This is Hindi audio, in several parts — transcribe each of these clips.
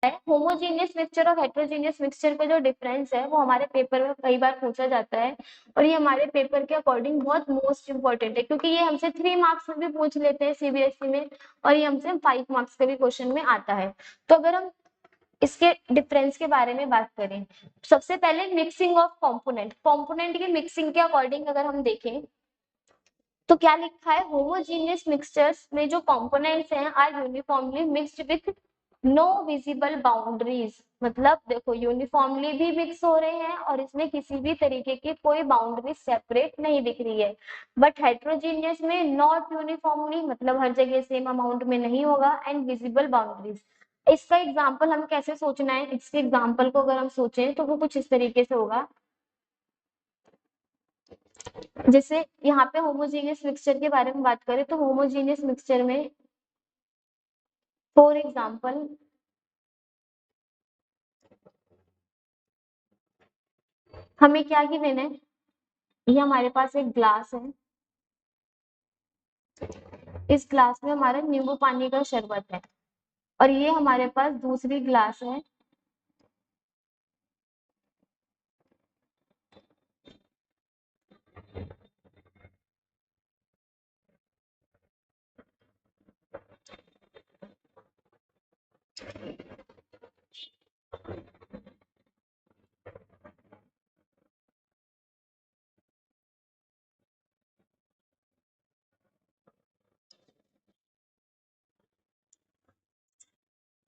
होमोजीनियस मिक्सचर और हेटेरोजीनियस मिक्सचर का जो डिफरेंस है वो हमारे पेपर में कई बार पूछा जाता है और ये हमारे पेपर के अकॉर्डिंग बहुत मोस्ट इंपॉर्टेंट है, क्योंकि ये हमसे 3 मार्क्स में भी पूछ लेते हैं सीबीएसई में और ये हमसे 5 मार्क्स के भी क्वेश्चन में आता है। तो अगर हम इसके डिफरेंस के बारे में बात करें, सबसे पहले मिक्सिंग ऑफ कंपोनेंट की मिक्सिंग के अकॉर्डिंग अगर हम देखें तो क्या लिखा है, होमोजीनियस मिक्सचर्स में जो कंपोनेंट्स हैं are uniformly mixed with no visible boundaries. मतलब देखो यूनिफॉर्मली भी मिक्स हो रहे हैं और इसमें किसी भी तरीके की कोई बाउंड्री सेपरेट नहीं दिख रही है। बट हेट्रोजीनियस में नॉट यूनिफॉर्मली, मतलब हर जगह सेम अमाउंट में नहीं होगा, एंड विजिबल बाउंड्रीज। इसका एग्जाम्पल हम कैसे सोचना है, इसके एग्जाम्पल को अगर हम सोचें तो वो कुछ इस तरीके से होगा, जैसे यहाँ पे होमोजीनियस मिक्सचर के बारे में बात करें तो होमोजीनियस मिक्सचर में फॉर एग्जाम्पल हमें क्या गिवन है, ये हमारे पास एक ग्लास है, इस ग्लास में हमारा नींबू पानी का शरबत है और ये हमारे पास दूसरी ग्लास है,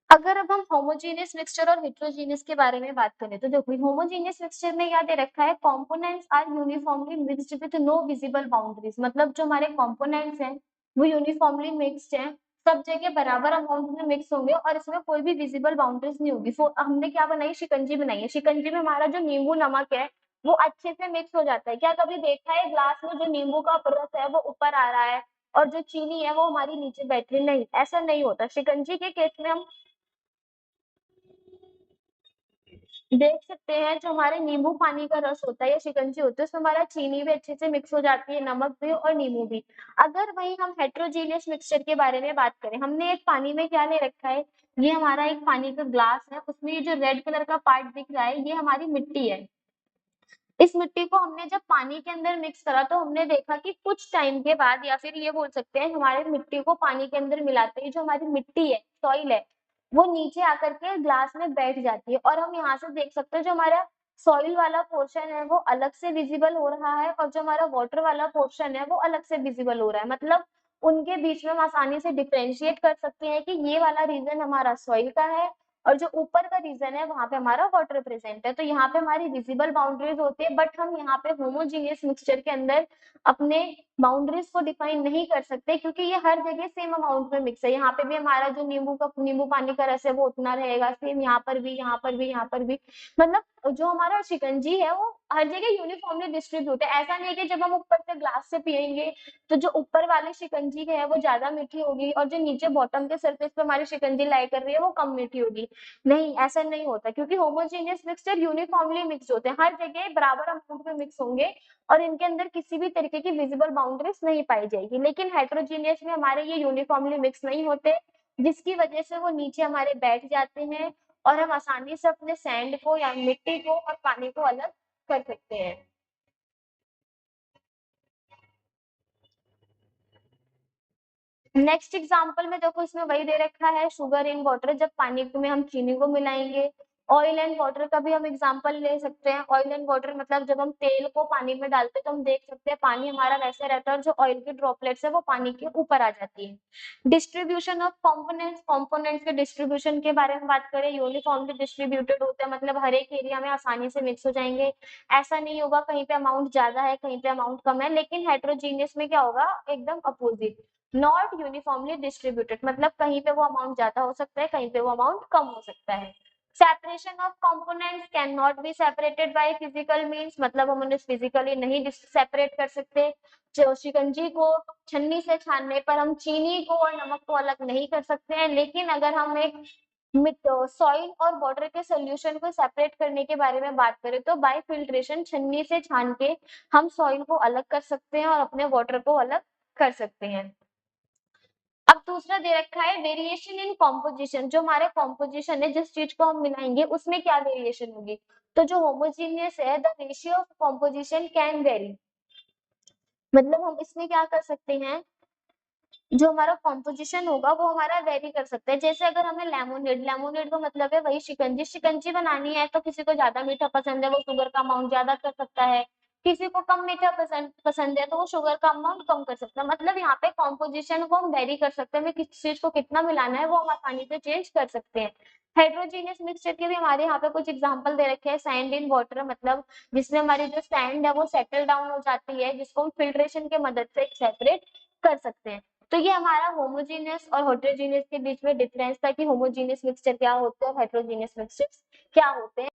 अगर अब हम होमोजेनियस मिक्सचर और हेटेरोजेनियस के बारे में बात करें तो देखो होमोजेनियस मिक्सचर में क्या दे रखा है, components are uniformly mixed with no visible boundaries. मतलब जो हमारे कंपोनेंट्स हैं वो यूनिफॉर्मली मिक्स्ड हैं, सब जगह बराबर अमाउंट में मिक्स होंगे और इसमें कोई भी विजिबल बाउंड्रीज नहीं होगी। हमने क्या बनाई, शिकंजी बनाई है, शिकंजी में हमारा जो नींबू नमक है वो अच्छे से मिक्स हो जाता है। क्या कभी देखा है ग्लास में जो नींबू का रस है वो ऊपर आ रहा है और जो चीनी है वो हमारी नीचे बैठ रही, नहीं, ऐसा नहीं होता। शिकंजी के केस में हम देख सकते हैं जो हमारे नींबू पानी का रस होता है या शिकंजी होती है उसमें हमारा चीनी भी अच्छे से मिक्स हो जाती है, नमक भी और नींबू भी। अगर वही हम हेट्रोजीनियस मिक्सचर के बारे में बात करें, हमने एक पानी में क्या ले रखा है, ये हमारा एक पानी का ग्लास है, उसमें ये जो रेड कलर का पार्ट दिख रहा है ये हमारी मिट्टी है। इस मिट्टी को हमने जब पानी के अंदर मिक्स करा तो हमने देखा कि कुछ टाइम के बाद, या फिर ये बोल सकते हैं हमारे मिट्टी को पानी के अंदर मिलाते ही जो हमारी मिट्टी है, सॉइल है, वो नीचे आकर के ग्लास में बैठ जाती है और हम यहाँ से देख सकते हैं जो हमारा सॉइल वाला पोर्शन है वो अलग से विजिबल हो रहा है और जो हमारा वाटर वाला पोर्शन है वो अलग से विजिबल हो रहा है। मतलब उनके बीच में हम आसानी से डिफरेंशिएट कर सकते हैं कि ये वाला रीजन हमारा सॉइल का है और जो ऊपर का रीजन है वहां पे हमारा वाटर प्रेजेंट है। तो यहाँ पे हमारी विजिबल बाउंड्रीज होती है, बट हम यहाँ पे होमोजीनियस मिक्सचर के अंदर अपने बाउंड्रीज को डिफाइन नहीं कर सकते क्योंकि ये हर जगह सेम अमाउंट में मिक्स है। यहाँ पे भी हमारा जो नींबू पानी का रस है वो उतना रहेगा, सेम यहाँ पर भी, यहाँ पर भी, यहाँ पर भी। मतलब जो हमारा शिकंजी है वो हर जगह यूनिफॉर्मली डिस्ट्रीब्यूट है। ऐसा नहीं है कि जब हम ऊपर से ग्लास से पियेंगे तो जो ऊपर वाली शिकंजी है वो ज्यादा मीठी होगी और जो नीचे बॉटम के सरफेस पे हमारी शिकंजी लाई कर रही है वो कम मीठी होगी। नहीं, ऐसा नहीं होता क्योंकि होमोजेनियस मिक्सचर यूनिफॉर्मली मिक्स होते हैं, हर जगह बराबर अमाउंट में मिक्स होंगे और इनके अंदर किसी भी तरीके की विजिबल बाउंड्रीज नहीं पाई जाएगी। लेकिन हेटेरोजीनियस में हमारे ये यूनिफॉर्मली मिक्स नहीं होते, जिसकी वजह से वो नीचे हमारे बैठ जाते हैं और हम आसानी से अपने सैंड को या मिट्टी को और पानी को अलग कर सकते हैं। नेक्स्ट एग्जांपल में देखो इसमें वही दे रखा है, शुगर इन वाटर, जब पानी में हम चीनी को मिलाएंगे। ऑयल एंड वाटर का भी हम एग्जांपल ले सकते हैं। ऑयल एंड वाटर मतलब जब हम तेल को पानी में डालते हैं तो हम देख सकते हैं पानी हमारा वैसे रहता है और जो ऑयल की ड्रॉपलेट्स है वो पानी के ऊपर आ जाती है। डिस्ट्रीब्यूशन ऑफ कंपोनेंट्स, कंपोनेंट्स के डिस्ट्रीब्यूशन के बारे में बात करें, यूनिफॉर्मली डिस्ट्रीब्यूटेड होते हैं, मतलब हर एक एरिया में आसानी से मिक्स हो जाएंगे। ऐसा नहीं होगा कहीं पे अमाउंट ज्यादा है कहीं पे अमाउंट कम है। लेकिन हेट्रोजीनियस में क्या होगा, एकदम अपोजिट, नॉट यूनिफॉर्मली डिस्ट्रीब्यूटेड, मतलब कहीं पे वो अमाउंट ज्यादा हो सकता है कहीं पे वो अमाउंट कम हो सकता है। Separation of components can not be separated by physical means, मतलब हम उन्हें फिजिकली नहीं सेपरेट कर सकते। जो शिकंजी को छन्नी से छानने पर हम चीनी को और नमक को अलग नहीं कर सकते हैं, लेकिन अगर हम एक सॉइल और वाटर के सोल्यूशन को सेपरेट करने के बारे में बात करें तो बाय फिल्ट्रेशन छन्नी से छान के हम सॉइल को अलग कर सकते हैं और अपने वाटर को अलग कर सकते हैं। अब दूसरा दे रखा है वेरिएशन इन कॉम्पोजिशन, जो हमारे कॉम्पोजिशन है जिस चीज को हम मिलाएंगे उसमें क्या वेरिएशन होगी। तो जो होमोजीनियस है the ratio of composition can very, मतलब हम इसमें क्या कर सकते हैं, जो हमारा कॉम्पोजिशन होगा वो हमारा वेरी कर सकता है। जैसे अगर हमें लेमोनेड, लेमोनेड का मतलब है वही शिकंजी, शिकंजी बनानी है तो किसी को ज्यादा मीठा पसंद है वो शुगर का अमाउंट ज्यादा कर सकता है, किसी को कम मीठा पसंद पसंद है तो वो शुगर का अमाउंट कम कर सकता है। मतलब यहाँ पे कॉम्पोजिशन को हम वेरी कर सकते हैं, हमें किस चीज को कितना मिलाना है वो हम आसानी से चेंज कर सकते हैं। हेड्रोजीनियस मिक्सचर के भी हमारे यहाँ पे कुछ एग्जांपल दे रखे हैं। सैंड इन वाटर, मतलब जिसमें हमारी जो सैंड है वो सेटल डाउन हो जाती है, जिसको हम फिल्ट्रेशन की मदद से सेपरेट कर सकते हैं। तो ये हमारा होमोजेनियस और हेटेरोजेनियस के बीच में डिफरेंस था कि होमोजेनियस मिक्सचर क्या होते हैं और हेटेरोजेनियस मिक्सचर क्या होते हैं।